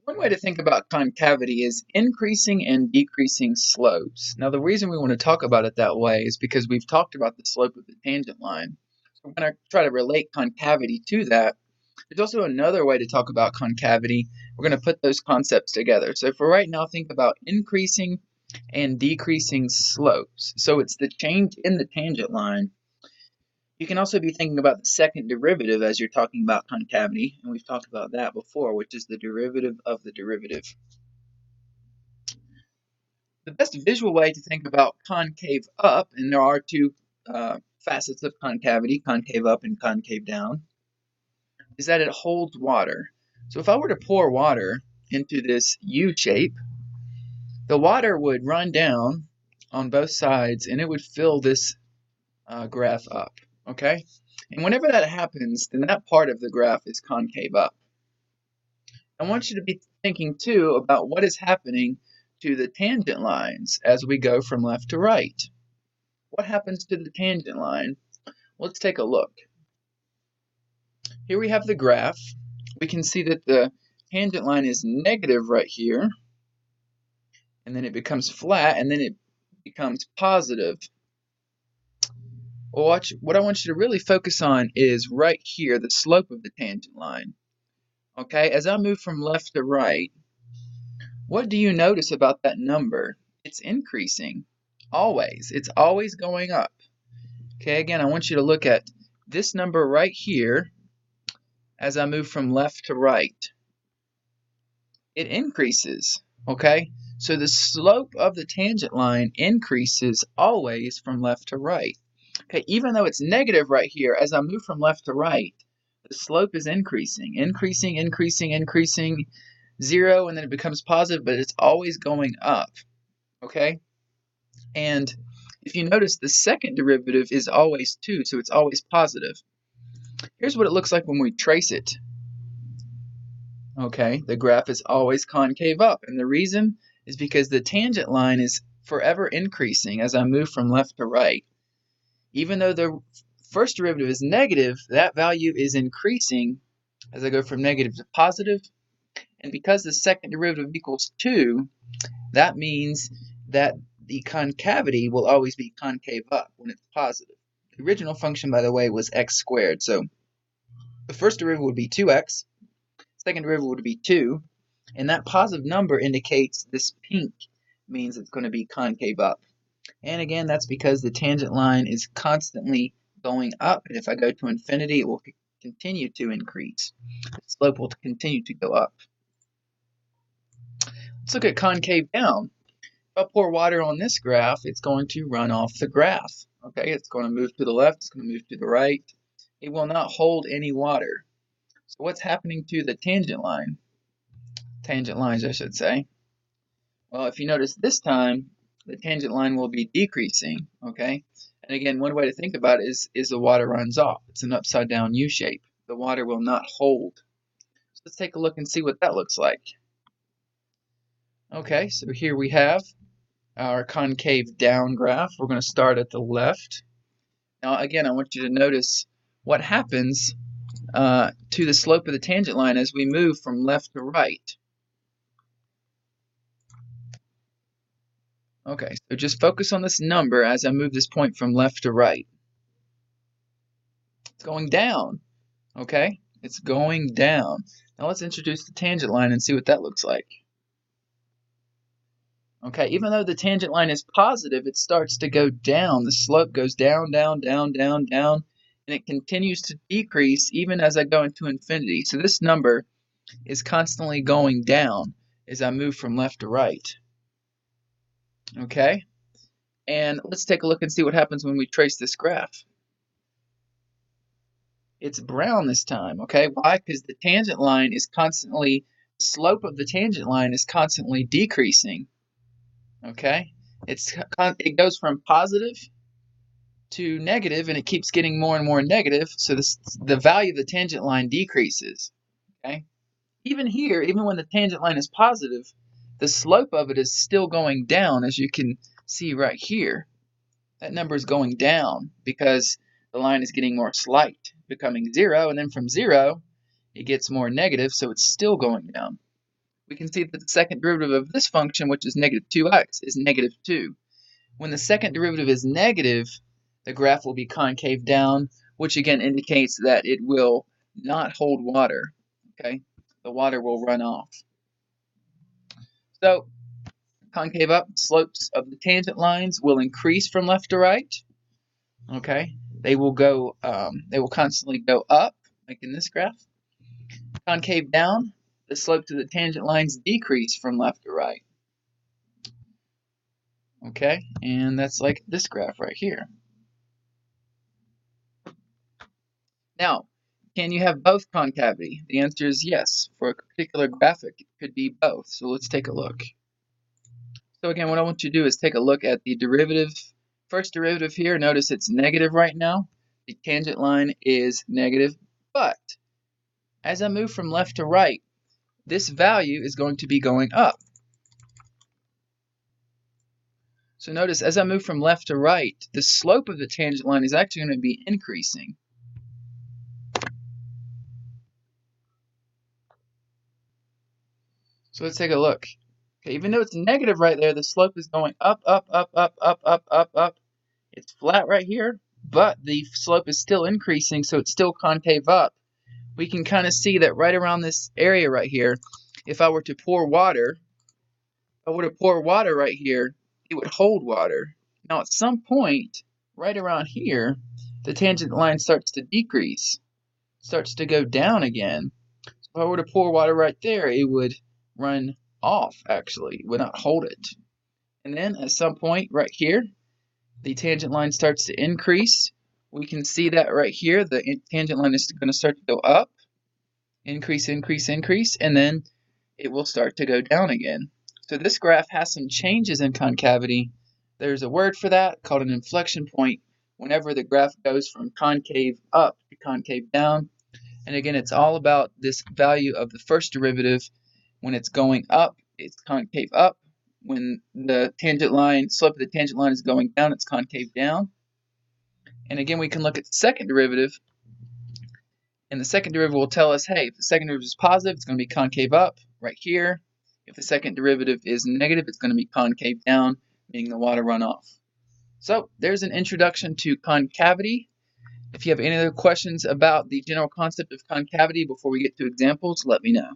One way to think about concavity is increasing and decreasing slopes. Now, the reason we want to talk about it that way is because we've talked about the slope of the tangent line. So we're going to try to relate concavity to that. There's also another way to talk about concavity. We're going to put those concepts together. So for right now, think about increasing and decreasing slopes. So it's the change in the tangent line. You can also be thinking about the second derivative as you're talking about concavity, and we've talked about that before, which is the derivative of the derivative. The best visual way to think about concave up, and there are two facets of concavity, concave up and concave down, is that it holds water. So if I were to pour water into this U shape, the water would run down on both sides and it would fill this graph up, okay? And whenever that happens, then that part of the graph is concave up. I want you to be thinking too about what is happening to the tangent lines as we go from left to right. What happens to the tangent line? Let's take a look. Here we have the graph. We can see that the tangent line is negative right here, and then it becomes flat, and then it becomes positive. Well, what I want you to really focus on is right here, the slope of the tangent line. Okay, as I move from left to right, what do you notice about that number? It's increasing, always. It's always going up. Okay, again, I want you to look at this number right here as I move from left to right. It increases, okay? So the slope of the tangent line increases always from left to right. Okay, even though it's negative right here, as I move from left to right, the slope is increasing, increasing, 0, and then it becomes positive, but it's always going up, okay? And if you notice, the second derivative is always 2, so it's always positive. Here's what it looks like when we trace it. Okay, the graph is always concave up, and the reason is because the tangent line is forever increasing as I move from left to right. Even though the first derivative is negative, that value is increasing as I go from negative to positive. And because the second derivative equals 2, that means that the concavity will always be concave up when it's positive. The original function, by the way, was x squared. So the first derivative would be 2x, second derivative would be 2, and that positive number indicates this pink means it's going to be concave up. And again, that's because the tangent line is constantly going up, and if I go to infinity, it will continue to increase. The slope will continue to go up. Let's look at concave down. If I pour water on this graph, it's going to run off the graph. Okay, it's going to move to the left, it's going to move to the right. It will not hold any water. So what's happening to the tangent line? Tangent lines, I should say. Well, if you notice this time, the tangent line will be decreasing, okay? And again, one way to think about it is the water runs off. It's an upside down U shape. The water will not hold. So let's take a look and see what that looks like. Okay, so here we have our concave down graph. We're going to start at the left. Now again, I want you to notice what happens to the slope of the tangent line as we move from left to right. Okay, so just focus on this number as I move this point from left to right. It's going down, okay? It's going down. Now let's introduce the tangent line and see what that looks like. Okay, even though the tangent line is positive, it starts to go down. The slope goes down, down, and it continues to decrease even as I go into infinity. So this number is constantly going down as I move from left to right. Okay, and let's take a look and see what happens when we trace this graph. It's brown this time, okay? Why? Because the tangent line is the slope of the tangent line is constantly decreasing, okay? It goes from positive to negative, and it keeps getting more and more negative, so the value of the tangent line decreases, okay? Even here, even when the tangent line is positive, the slope of it is still going down, as you can see right here. That number is going down because the line is getting more slight, becoming 0, and then from 0, it gets more negative, so it's still going down. we can see that the second derivative of this function, which is negative 2x, is negative 2. When the second derivative is negative, the graph will be concave down, which again indicates that it will not hold water. Okay, the water will run off. So concave up slopes of the tangent lines will increase from left to right. Okay, they will constantly go up, like in this graph. Concave down, the slopes of the tangent lines decrease from left to right. Okay, and that's like this graph right here. Now, can you have both concavity? The answer is yes. For a particular graphic, it could be both. So let's take a look. So again, what I want you to do is take a look at the derivative. First derivative here, notice it's negative right now. The tangent line is negative, but as I move from left to right, this value is going to be going up. So notice as I move from left to right, the slope of the tangent line is actually going to be increasing. So let's take a look. Okay, even though it's negative right there, the slope is going up, up, up, up, up, up, up, up. It's flat right here, but the slope is still increasing, so it's still concave up. We can kind of see that right around this area right here, if I were to pour water, right here, it would hold water. Now at some point, right around here, the tangent line starts to decrease, starts to go down again. So if I were to pour water right there, it would run off, actually. It would not hold it. And then at some point right here, the tangent line starts to increase. We can see that right here, the tangent line is going to start to go up, increase, increase, increase, and then it will start to go down again. So this graph has some changes in concavity. There's a word for that called an inflection point whenever the graph goes from concave up to concave down. And again, it's all about this value of the first derivative. When it's going up, it's concave up. When the tangent line, slope of the tangent line is going down, it's concave down. And again, we can look at the second derivative. And the second derivative will tell us, hey, if the second derivative is positive, it's going to be concave up right here. If the second derivative is negative, it's going to be concave down, meaning the water runoff. So there's an introduction to concavity. If you have any other questions about the general concept of concavity before we get to examples, let me know.